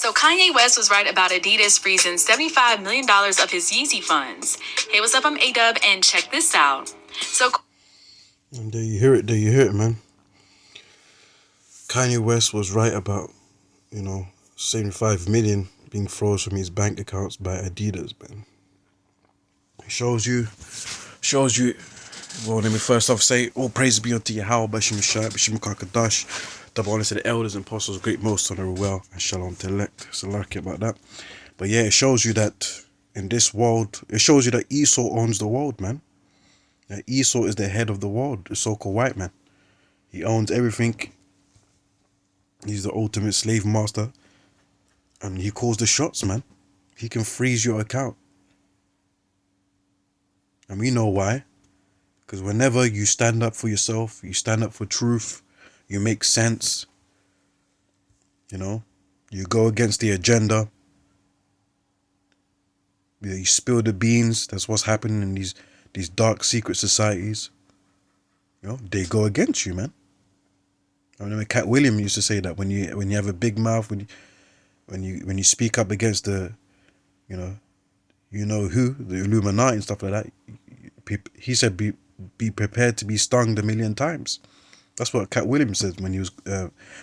So Kanye West was right about Adidas freezing $75 million of his Yeezy funds. Hey, what's up? I'm A-Dub, and check this out. And there you hear it, man. Kanye West was right about, 75 million being frozen from his bank accounts by Adidas, man. It shows you, well, let me first off say, all praise be unto Yahweh, Bashim Shai, Bashim Kakadash, double honor to the elders and apostles, great most honor well, and shalom to elect. So lucky about that. But yeah, it shows you that in this world, it shows you that Esau owns the world, man. That Esau is the head of the world, the so-called white man. He owns everything. He's the ultimate slave master. And he calls the shots, man. He can freeze your account. And we know why. Because whenever you stand up for yourself, you stand up for truth, you make sense, you go against the agenda, you spill the beans. That's what's happening in these dark secret societies. They go against you, man. I remember Cat William used to say that when you have a big mouth, when you speak up against the, who, the Illuminati and stuff like that, he said be prepared to be stung a million times. That's what Cat Williams said when he was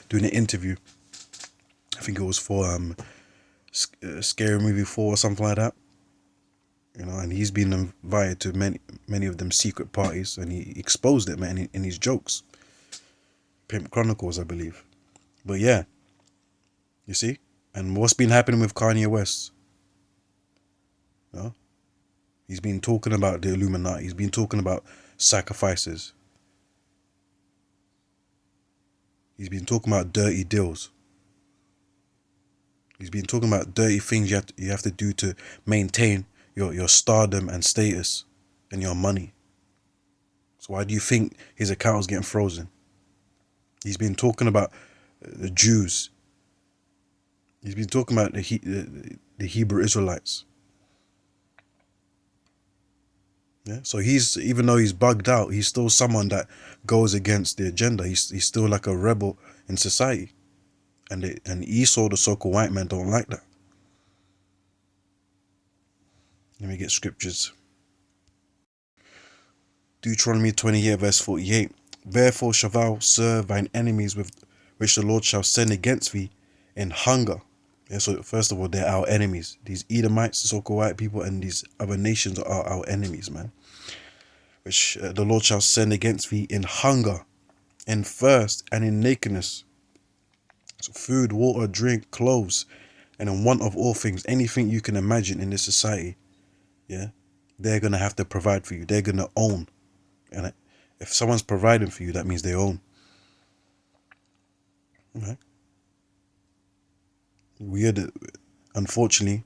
doing an interview. I think it was for Scary Movie 4 or something like that. And he's been invited to many of them secret parties, and he exposed it, man, in his jokes. Pimp Chronicles, I believe. But yeah, you see? And what's been happening with Kanye West? He's been talking about the Illuminati. He's been talking about sacrifices. He's been talking about dirty deals. He's been talking about dirty things you have to do to maintain your stardom and status and your money. So why do you think his account is getting frozen? He's been talking about the Jews. He's been talking about the Hebrew Israelites. Yeah. So even though he's bugged out, he's still someone that goes against the agenda. He's still like a rebel in society. And Esau, the so-called white man, don't like that. Let me get scriptures. Deuteronomy 28 verse 48. Therefore shalt thou serve thine enemies with which the Lord shall send against thee in hunger. Yeah, so first of all, they're our enemies. These Edomites, the so-called white people, and these other nations are our enemies, man. Which the Lord shall send against thee in hunger, in thirst, and in nakedness. So food, water, drink, clothes, and in want of all things, anything you can imagine in this society, yeah, they're going to have to provide for you. They're going to own. And if someone's providing for you, that means they own. Okay. Unfortunately,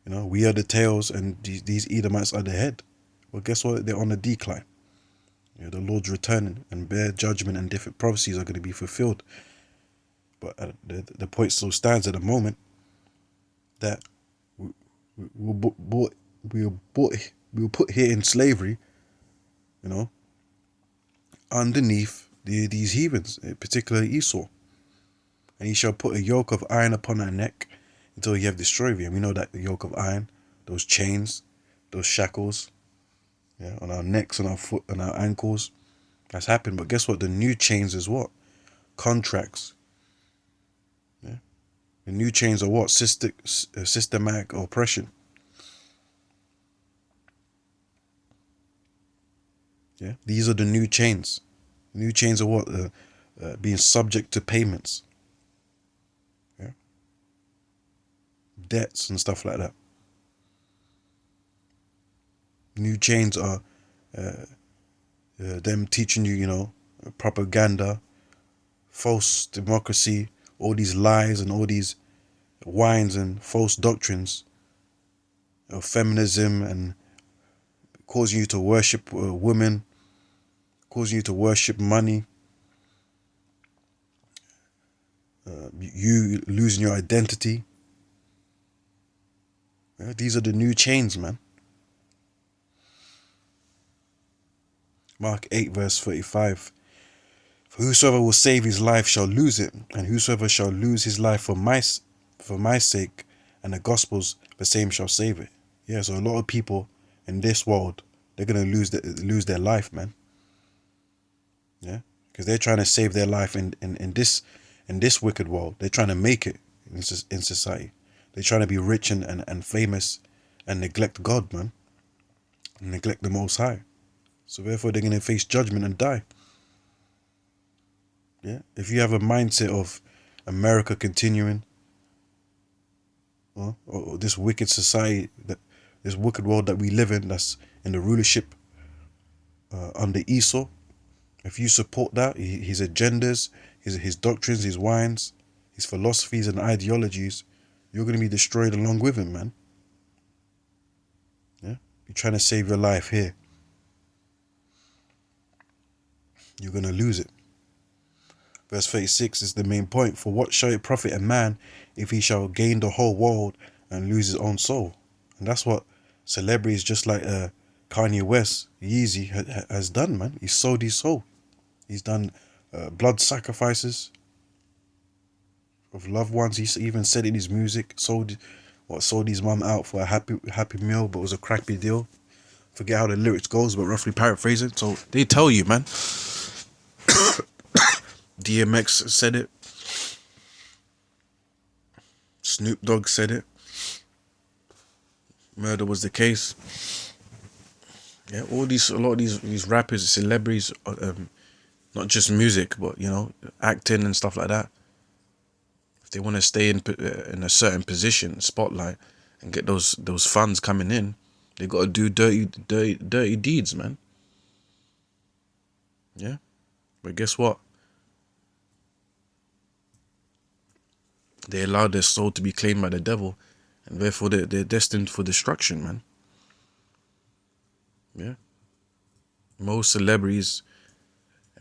we are the tails and these Edomites are the head. Well, guess what? They're on a decline. The Lord's returning, and bare judgment and different prophecies are going to be fulfilled. But the point still stands at the moment that we were put here in slavery, underneath these heathens, particularly Esau. And he shall put a yoke of iron upon our neck until he have destroyed thee. And we know that the yoke of iron, those chains, those shackles, on our necks, on our foot, on our ankles, that's happened. But guess what? The new chains is what? Contracts. Yeah. The new chains are what? Systematic oppression. Yeah. These are the new chains. New chains are what? Being subject to payments. Yeah. Debts and stuff like that. New chains are them teaching you, propaganda, false democracy, all these lies and all these wines and false doctrines of feminism, and causing you to worship women, causing you to worship money, you losing your identity. Yeah, these are the new chains, man. Mark 8 verse 35. For whosoever will save his life shall lose it, and whosoever shall lose his life for for my sake and the gospel's, the same shall save it. Yeah, so a lot of people in this world, they're gonna lose their life, man. Yeah, because they're trying to save their life in this wicked world. They're trying to make it in society. They're trying to be rich and famous, and neglect God, man, and neglect the Most High. So therefore, they're gonna face judgment and die. Yeah, if you have a mindset of America continuing, or this wicked society, this wicked world that we live in, that's in the rulership under Esau. If you support that, his agendas, his doctrines, his wines, his philosophies and ideologies, you're going to be destroyed along with him, man. Yeah, you're trying to save your life here. You're going to lose it. Verse 36 is the main point. For what shall it profit a man if he shall gain the whole world and lose his own soul? And that's what celebrities just like Kanye West, Yeezy, has done, man. He sold his soul. He's done blood sacrifices of loved ones. He even said in his music, sold his mum out for a happy meal, but it was a crappy deal. Forget how the lyrics goes, but roughly paraphrasing. So they tell you, man. DMX said it. Snoop Dogg said it. Murder was the case. Yeah, a lot of these rappers, celebrities, not just music, but acting and stuff like that. If they want to stay in a certain position, spotlight, and get those funds coming in, they got to do dirty deeds, man. Yeah, but guess what? They allowed their soul to be claimed by the devil, and therefore they're destined for destruction, man. Yeah. Most celebrities,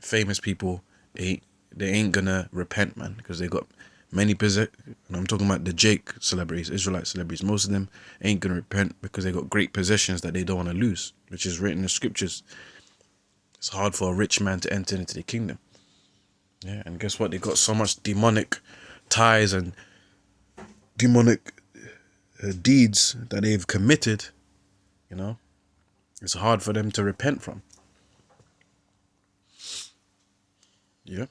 famous people, they ain't gonna repent, man, because they got many and I'm talking about the Jake celebrities, Israelite celebrities. Most of them ain't gonna repent because they got great possessions that they don't want to lose, which is written in the scriptures. It's hard for a rich man to enter into the kingdom. Yeah, and guess what? They got so much demonic ties and demonic deeds that they've committed. It's hard for them to repent from. Yeah.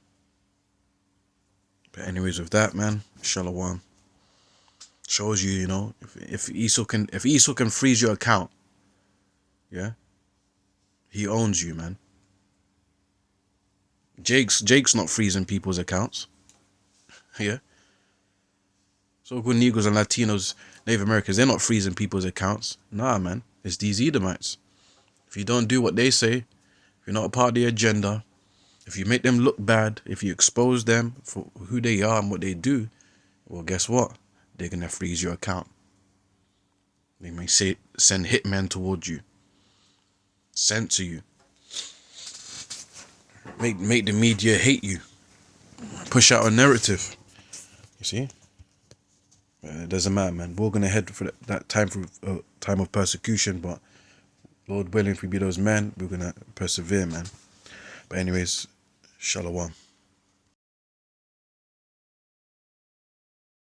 But anyways, with that, man, Shalom. Shows you, if Esau can freeze your account, yeah, he owns you, man. Jake's not freezing people's accounts. Yeah. So-called Negroes and Latinos, Native Americans, they're not freezing people's accounts. Nah, man. It's these Edomites. If you don't do what they say, if you're not a part of the agenda, if you make them look bad, if you expose them for who they are and what they do, well, guess what? They're going to freeze your account. They may send hitmen towards you. Censor you. Make the media hate you. Push out a narrative. You see? It doesn't matter, man. We're going to head for that time of persecution, but Lord willing, if we be those men, we're going to persevere, man. But anyways, Shalom.